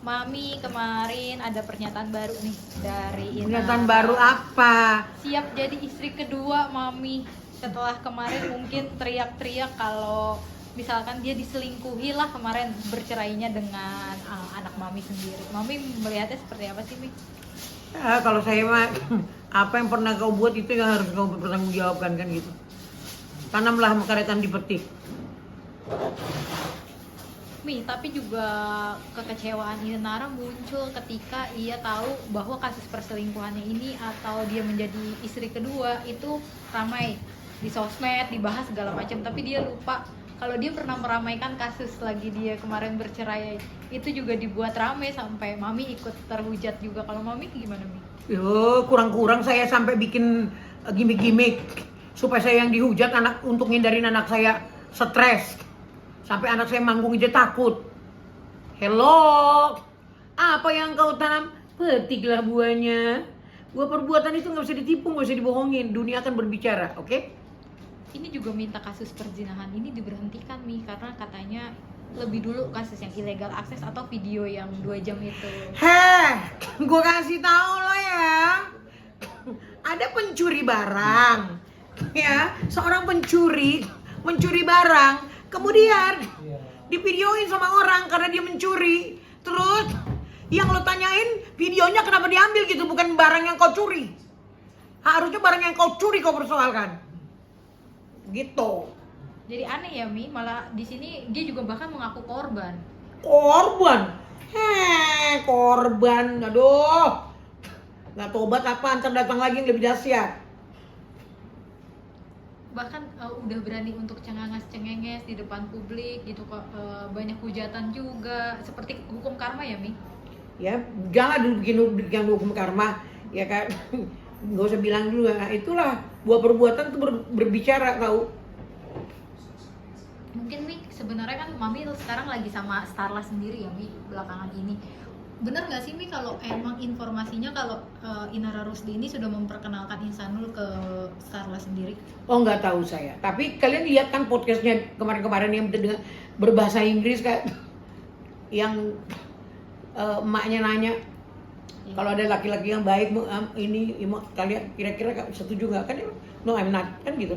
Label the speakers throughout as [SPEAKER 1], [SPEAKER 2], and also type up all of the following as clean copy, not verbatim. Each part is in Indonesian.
[SPEAKER 1] Mami kemarin ada pernyataan baru nih dari Ina.
[SPEAKER 2] Pernyataan baru apa?
[SPEAKER 1] Siap jadi istri kedua, Mami. Setelah kemarin mungkin teriak-teriak kalau misalkan dia diselingkuhi lah kemarin bercerainya dengan anak Mami sendiri. Mami melihatnya seperti apa sih, Mi?
[SPEAKER 2] Kalau saya mah apa yang pernah kau buat itu yang harus kau bertanggungjawabkan kan gitu. Tanamlah makaretan dipetik.
[SPEAKER 1] Mi, tapi juga kekecewaan Inara muncul ketika ia tahu bahwa kasus perselingkuhannya ini atau dia menjadi istri kedua itu ramai di sosmed, dibahas segala macam, tapi dia lupa kalau dia pernah meramaikan kasus lagi dia kemarin bercerai itu juga dibuat ramai sampai Mami ikut terhujat juga. Kalau Mami gimana, Mi?
[SPEAKER 2] Yo, kurang-kurang saya sampai bikin gimmick-gimmick supaya saya yang dihujat anak untuk ngindarin anak saya stres. Sampai anak saya manggung aja takut. Hello, apa yang kau tanam? Petiklah buahnya. Buah perbuatan itu nggak bisa ditipu, nggak bisa dibohongin. Dunia akan berbicara, oke?
[SPEAKER 1] Ini juga minta kasus perzinahan ini diberhentikan, Mi, karena katanya lebih dulu kasus yang illegal akses atau video yang 2 jam itu.
[SPEAKER 2] Heh, gue kasih tahu lo ya. Ada pencuri barang, ya, seorang pencuri mencuri barang. Kemudian divideoin sama orang karena dia mencuri. Terus yang lo tanyain videonya kenapa diambil gitu, bukan barang yang kau curi. Harusnya barang yang kau curi kau persoalkan. Gitu.
[SPEAKER 1] Jadi aneh ya, Mi, malah di sini dia juga bahkan mengaku korban.
[SPEAKER 2] Korban. Korban. Aduh. Nggak tobat apa, ntar datang lagi yang lebih dahsyat.
[SPEAKER 1] Bahkan udah berani untuk cengenges di depan publik gitu kok, banyak hujatan juga seperti hukum karma ya, Mi.
[SPEAKER 2] Ya, jangan dulu bikin hukum karma, ya kan? Nggak usah bilang dulu, nah, itulah buah perbuatan itu berbicara, tahu?
[SPEAKER 1] Mungkin, Mi, sebenarnya kan Mami sekarang lagi sama Starla sendiri ya, Mi, belakangan ini. Bener nggak sih, Mi, kalau emang informasinya kalau Inara Rusdi ini sudah memperkenalkan Ihsanul ke Starla sendiri?
[SPEAKER 2] Oh, nggak tahu saya. Tapi kalian lihat kan podcastnya kemarin-kemarin yang berbahasa Inggris kan, yang emaknya nanya, kalau ada laki-laki yang baik, ini kalian kira-kira setuju nggak? Kan no, I'm not, kan gitu.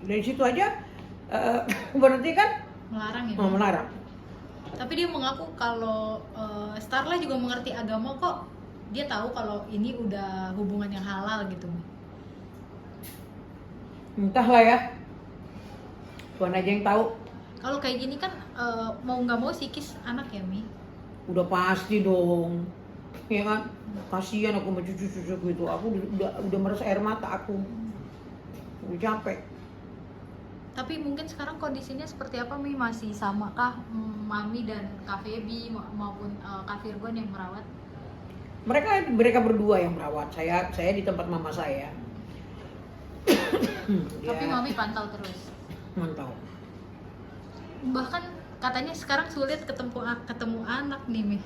[SPEAKER 2] Dari situ aja berarti kan
[SPEAKER 1] Melarang ya?
[SPEAKER 2] melarang.
[SPEAKER 1] Tapi dia mengaku kalau Starla juga mengerti agama kok. Dia tahu kalau ini udah hubungan yang halal gitu, Mi.
[SPEAKER 2] Entahlah ya, Tuhan aja yang tahu.
[SPEAKER 1] Kalau kayak gini kan mau nggak mau psikis anak ya, Mi.
[SPEAKER 2] Udah pasti dong, ya kan? Kasihan aku sama cucu-cucu gitu. Aku udah merasa air mata aku. Udah capek.
[SPEAKER 1] Tapi mungkin sekarang kondisinya seperti apa, Mi? Masih samakah Mami dan Kak Feby maupun Kak Virgon yang merawat?
[SPEAKER 2] Mereka berdua yang merawat. Saya di tempat mama saya.
[SPEAKER 1] Tapi
[SPEAKER 2] Ya,
[SPEAKER 1] Mami pantau terus.
[SPEAKER 2] mantau.
[SPEAKER 1] Bahkan katanya sekarang sulit ketemu anak nih, Mi.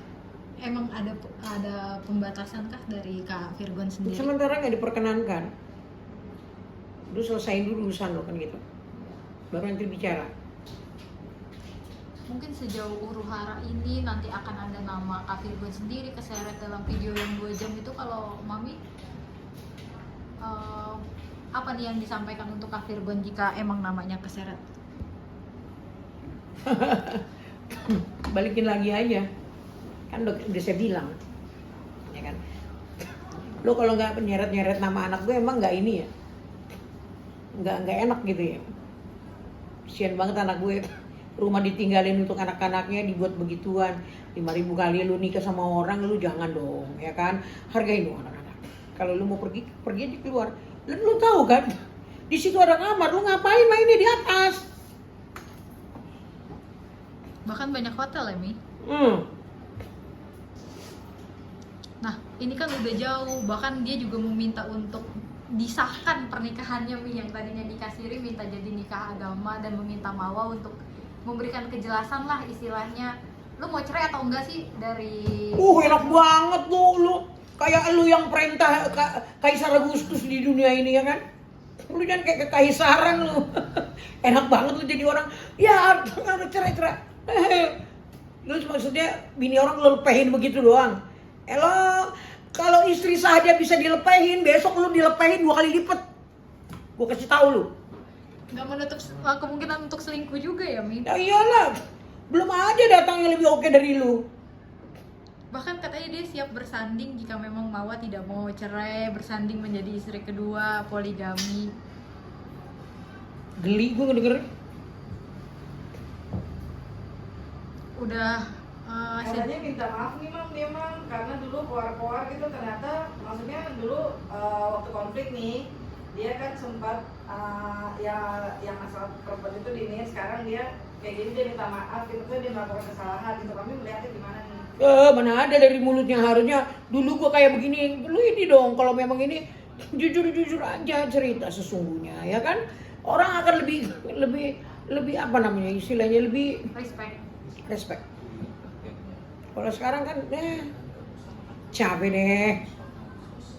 [SPEAKER 1] Emang ada pembatasan kah dari Kak Virgon sendiri?
[SPEAKER 2] Sementara nggak diperkenankan. Lu selesaiin dulu urusan lo kan gitu. Baru nanti bicara.
[SPEAKER 1] Mungkin sejauh huru-hara ini nanti akan ada nama Kak Virgon sendiri keseret dalam video yang 2 jam itu. Kalau Mami apa nih yang disampaikan untuk Kak Virgon jika emang namanya keseret?
[SPEAKER 2] Balikin lagi aja. Kan udah saya bilang. Ya kan? Lo kalau nggak nyeret-nyeret nama anak gue emang nggak ini ya? Nggak enak gitu ya. Kasian banget anak gue, rumah ditinggalin untuk anak-anaknya dibuat begituan. 5.000 kali lu nikah sama orang, lu jangan dong, ya kan? Hargain dong anak-anak. Kalau lu mau pergi aja keluar. Lu tahu kan? Di situ ada kamar, lu ngapain mainnya di atas?
[SPEAKER 1] Bahkan banyak hotel ya, Mi. Nah, ini kan udah jauh, bahkan dia juga meminta untuk disahkan pernikahannya, Mi, yang tadinya nikah siri minta jadi nikah agama dan meminta Mawa untuk memberikan kejelasan lah istilahnya. Lu mau cerai atau enggak sih dari
[SPEAKER 2] Enak banget tuh lu. Kayak lu yang perintah Kaisar Agustus di dunia ini ya kan? Lu jangan kayak kekaisaran lu. Enak banget lu jadi orang. Ya, harus cerai-cerai. Lu maksudnya bini orang lu lepehin begitu doang. Elo, kalau istri saja bisa dilepehin, besok lu dilepehin 2 kali lipat. Gua kasih tahu lu.
[SPEAKER 1] Nggak menutup kemungkinan untuk selingkuh juga ya, Mi?
[SPEAKER 2] Ya iyalah, belum aja datang yang lebih oke dari lu.
[SPEAKER 1] Bahkan katanya dia siap bersanding jika memang Mawar tidak mau cerai, bersanding menjadi istri kedua, poligami.
[SPEAKER 2] Geli gua ngedenger.
[SPEAKER 1] Udah
[SPEAKER 3] Katanya minta maaf nih Mam, dia Mam, karena dulu koar-koar gitu ternyata maksudnya dulu waktu konflik nih dia kan sempat yang masalah perempuan itu dini, sekarang dia kayak gini, dia minta maaf gitu, dia melakukan kesalahan gitu. Kami melihatnya gimana nih?
[SPEAKER 2] Mana ada dari mulutnya, harusnya dulu gua kayak begini, lu ini dong kalau memang ini jujur aja cerita sesungguhnya ya kan, orang akan lebih apa namanya istilahnya, lebih respect. Kalau sekarang kan capek deh.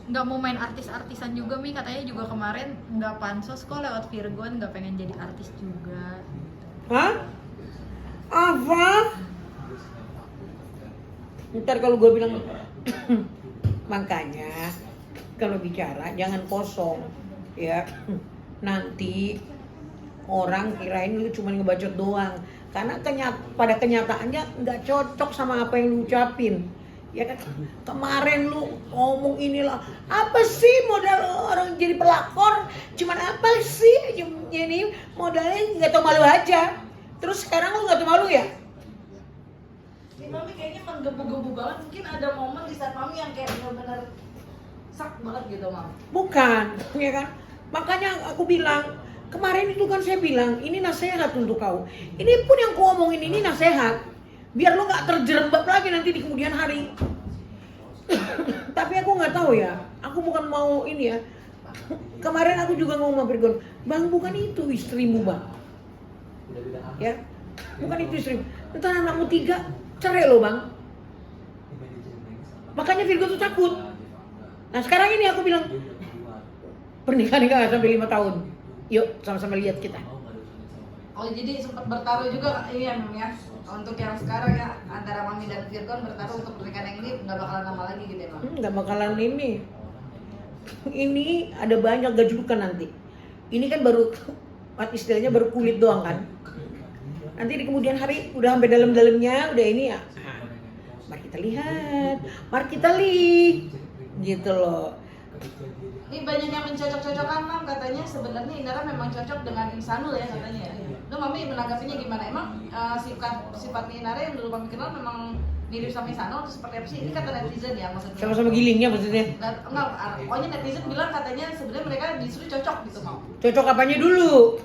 [SPEAKER 1] nggak mau main artis-artisan juga, Mi. Katanya juga kemarin nggak pansos kok lewat Virgon, nggak pengen jadi artis juga.
[SPEAKER 2] Hah? Apa? Ntar kalau gue bilang makanya kalau bicara jangan kosong ya, nanti orang kirain lu cuma ngebacot doang, karena pada kenyataannya nggak cocok sama apa yang lu ucapin ya kan. Kemarin lu ngomong inilah, apa sih modal orang jadi pelakor, cuman apa sih ini modalnya nggak tahu malu aja. Terus sekarang lu nggak tahu malu ya?
[SPEAKER 3] Ini Mami kayaknya menggebu-gebu banget, mungkin ada momen di saat Mami yang kayak benar-benar sak banget gitu Mam.
[SPEAKER 2] Bukan, ya kan? Makanya aku bilang, kemarin itu kan saya bilang, ini nasihat untuk kau. Ini pun yang ku omongin ini nasihat, biar lo nggak terjerembab lagi nanti di kemudian hari. Tapi aku nggak tahu ya, aku bukan mau ini ya. Kemarin aku juga ngomong sama Virgon, Bang bukan itu istrimu Bang. Ya, bukan itu istrimu. Entar anakmu 3, cerai lo Bang. Makanya Virgon tuh takut. Nah sekarang ini aku bilang, pernikahan nggak sampai 5 tahun. Yuk sama-sama lihat kita.
[SPEAKER 3] Oh jadi sempat bertaruh juga ini ya Mam ya, untuk yang sekarang ya, antara Mami dan Virgon bertaruh untuk pernikahan yang ini nggak bakalan lama lagi gitu ya Mam?
[SPEAKER 2] Nggak bakalan ini. Ini ada banyak gajlukan nanti. Ini kan baru, istilahnya baru kulit doang kan. Nanti di kemudian hari udah sampai dalam-dalamnya, udah ini ya. Nah, mari kita lihat, mari kita gitu loh.
[SPEAKER 3] Ini banyak yang mencocok-cocokkan Mam, katanya sebenarnya Indra memang cocok dengan Insanul ya katanya. Itu Mami menanggapinya gimana? Emang sifat Indra yang dulu Mami kenal memang mirip sama Insanul atau seperti apa sih? Ini kata netizen ya maksudnya.
[SPEAKER 2] Sama-sama gilingnya maksudnya.
[SPEAKER 3] Enggak, pokoknya netizen bilang katanya sebenarnya mereka disuruh cocok gitu Mam.
[SPEAKER 2] Cocok apanya dulu?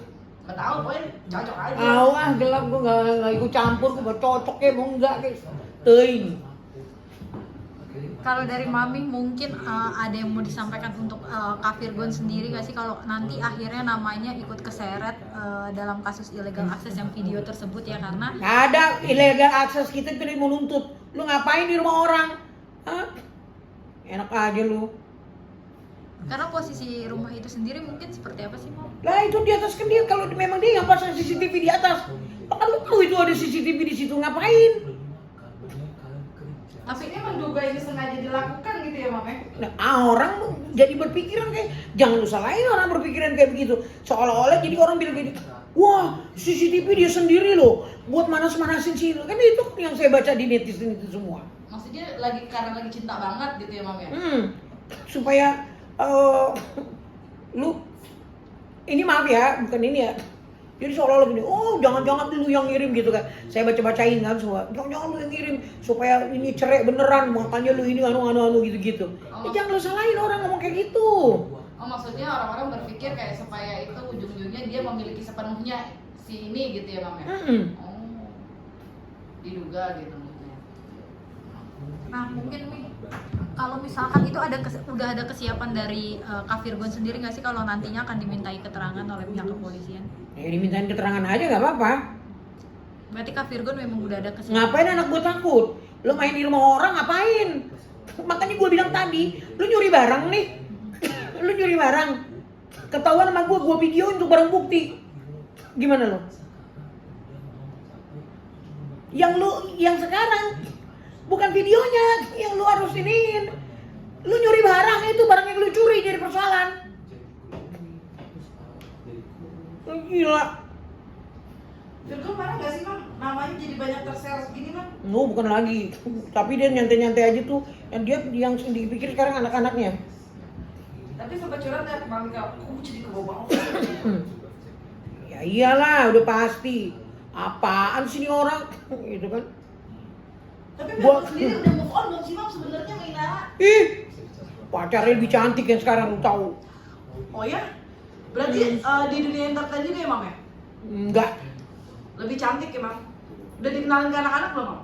[SPEAKER 3] Nggak tahu, pokoknya cocok aja.
[SPEAKER 2] Awah gelap, gue nggak ikut campur, gue cocok ya mau enggak guys. Teing.
[SPEAKER 1] Kalau dari Mami mungkin ada yang mau disampaikan untuk Kak Virgon sendiri nggak sih, kalau nanti akhirnya namanya ikut keseret dalam kasus illegal access yang video tersebut ya, karena
[SPEAKER 2] Nggak ada illegal access, kita tidak mau nuntut. Lu ngapain di rumah orang? Hah? Enak aja lu.
[SPEAKER 1] karena posisi rumah itu sendiri mungkin seperti apa sih, Mam?
[SPEAKER 2] Lah itu di atas kan dia, kalau memang dia yang pasang CCTV di atas. Kan lu tahu itu ada CCTV di situ, ngapain?
[SPEAKER 3] Tapi dia menduga ini sengaja dilakukan gitu ya Mam ya?
[SPEAKER 2] Nah, orang jadi berpikiran kayak, jangan lu salahin orang berpikiran kayak begitu. Seolah-olah jadi orang bilang gini, wah CCTV dia sendiri loh, buat manas-manasin sih. Kan itu yang saya baca di netizen itu semua.
[SPEAKER 3] Maksudnya karena lagi cinta banget gitu ya Mam ya?
[SPEAKER 2] Supaya lu, ini maaf ya, bukan ini ya. Jadi seolah-olah gini, oh jangan-jangan lu yang ngirim gitu kan. Saya baca-bacain kan semua, jangan-jangan lu yang ngirim supaya ini cerai beneran, makanya lu ini anu gitu-gitu. Jangan lu salahin orang ngomong kayak gitu.
[SPEAKER 3] Oh maksudnya orang-orang berpikir kayak supaya itu ujung-ujungnya dia memiliki sepenuhnya si ini gitu ya Mam ya? Oh, diduga gitu maksudnya.
[SPEAKER 1] Nah mungkin Mi, kalau misalkan itu udah ada kesiapan dari Kak Virgon sendiri nggak sih kalau nantinya akan dimintai keterangan oleh pihak kepolisian?
[SPEAKER 2] Ya dimintain keterangan aja nggak apa-apa.
[SPEAKER 1] Berarti Kak Virgon memang udah ada kesiapan.
[SPEAKER 2] Ngapain anak gue takut? Lu main di rumah orang ngapain? Makanya gue bilang tadi, lu nyuri barang nih. Lu nyuri barang. Ketahuan sama gue videoin untuk barang bukti. Gimana lo? yang sekarang bukan videonya yang lu harus iniin. Lu nyuri barang, itu barang yang lu curi jadi persoalan. Gila.
[SPEAKER 3] Virgo marah gak sih, Mam? Namanya jadi banyak tershare gini, Mam?
[SPEAKER 2] No, bukan lagi. Tapi dia nyantai-nyantai aja tuh. Yang dipikir sekarang anak-anaknya.
[SPEAKER 3] Tapi sempat curhat gak ke Mami, kok jadi kebawa
[SPEAKER 2] Ya iyalah, udah pasti. Apaan sih ini orang? Gitu kan.
[SPEAKER 3] Tapi
[SPEAKER 2] Gua-
[SPEAKER 3] Virgo sendiri udah move on belum sih, Mam, sebenarnya sama Inara?
[SPEAKER 2] Ih, pacarnya lebih cantik yang sekarang lu tahu.
[SPEAKER 3] Oh ya? Berarti di dunia entertain juga ya, Mam ya?
[SPEAKER 2] Enggak.
[SPEAKER 3] Lebih cantik ya, Mam? Udah dikenalin ke anak-anak belum, Mam?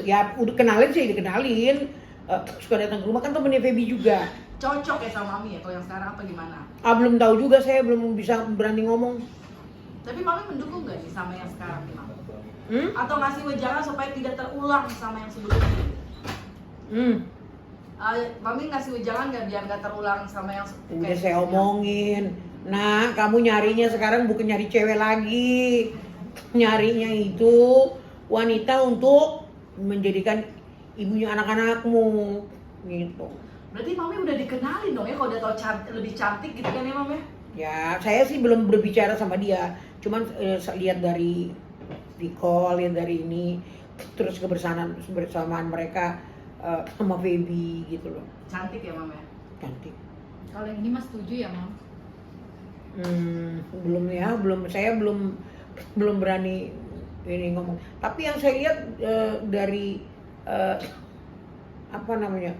[SPEAKER 2] Ya udah kenalin sih, dikenalin. Suka datang ke rumah kan temennya Feby juga.
[SPEAKER 3] Cocok ya sama Mami ya, kalau yang sekarang apa gimana?
[SPEAKER 2] Belum tahu juga, saya belum bisa berani ngomong.
[SPEAKER 3] Tapi Mami mendukung gak nih sama yang sekarang nih, Mam?
[SPEAKER 2] Hmm?
[SPEAKER 3] Atau ngasih wejangan supaya tidak terulang sama yang sebelumnya? Mami ngasih wejangan gak biar gak terulang sama yang
[SPEAKER 2] Udah saya omongin. Nah, kamu nyarinya sekarang bukan nyari cewek lagi. Nyarinya itu wanita untuk menjadikan ibunya anak-anakmu. Gitu.
[SPEAKER 3] Berarti Mami udah dikenalin dong ya kalau udah tau lebih cantik gitu kan ya, Mam ya?
[SPEAKER 2] Ya, saya sih belum berbicara sama dia. Cuman lihat dari call, lihat dari ini, terus kebersamaan mereka sama Feby gitu loh.
[SPEAKER 3] Cantik ya, Mam ya?
[SPEAKER 2] Cantik.
[SPEAKER 1] Kalau yang ini mas setuju ya, Mam?
[SPEAKER 2] Saya belum berani ini ngomong. Tapi yang saya lihat dari apa namanya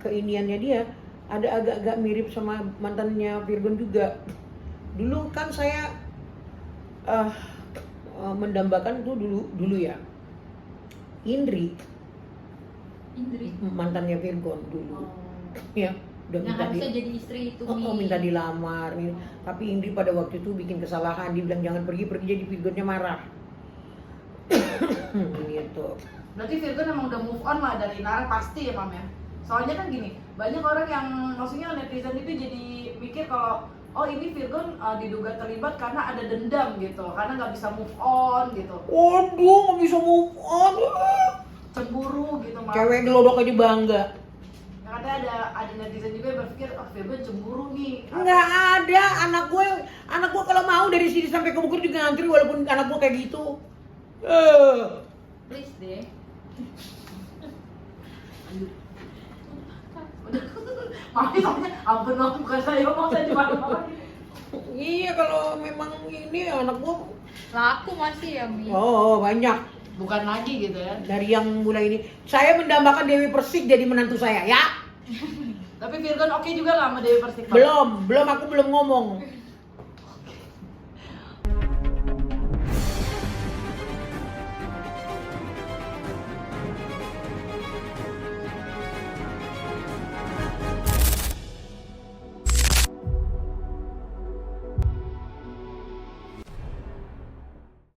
[SPEAKER 2] keiniannya dia ada agak-agak mirip sama mantannya Virgon juga. Dulu kan saya mendambakan itu dulu ya Indri mantannya Virgon dulu. Ya, udah
[SPEAKER 1] Yang
[SPEAKER 2] minta
[SPEAKER 1] harusnya jadi istri itu
[SPEAKER 2] minta dilamar nih. Tapi Indri pada waktu itu bikin kesalahan, dia bilang jangan pergi jadi Virgonnya marah. Gitu.
[SPEAKER 3] Berarti Virgon emang udah move on lah dari Nara pasti ya, Mam ya? Soalnya kan gini, banyak orang yang maksudnya netizen itu jadi mikir kalau oh ini Virgon diduga terlibat karena ada dendam gitu, karena nggak bisa move on gitu,
[SPEAKER 2] Waduh, nggak bisa move on.
[SPEAKER 3] cemburu gitu, Mam.
[SPEAKER 2] Cewek gelodok aja bangga.
[SPEAKER 3] Yang katanya ada netizen juga yang berpikir oh Virgon cemburu nih.
[SPEAKER 2] Nggak ada, anak gue kalau mau dari sini sampai ke Bogor juga ngantri walaupun anak gue kayak gitu.
[SPEAKER 1] Please deh.
[SPEAKER 3] Mami soalnya ampun Mam, bukan saya ngomong, saya cuma ngomong.
[SPEAKER 2] Iya, kalau memang ini anak gue
[SPEAKER 1] Laku masih ya, Mi?
[SPEAKER 2] banyak.
[SPEAKER 3] Bukan lagi gitu ya.
[SPEAKER 2] Dari yang mulai ini, saya mendambakan Dewi Persik jadi menantu saya ya.
[SPEAKER 3] Tapi Virgon oke juga lah sama Dewi Persik, Mam?
[SPEAKER 2] Belum, aku belum ngomong.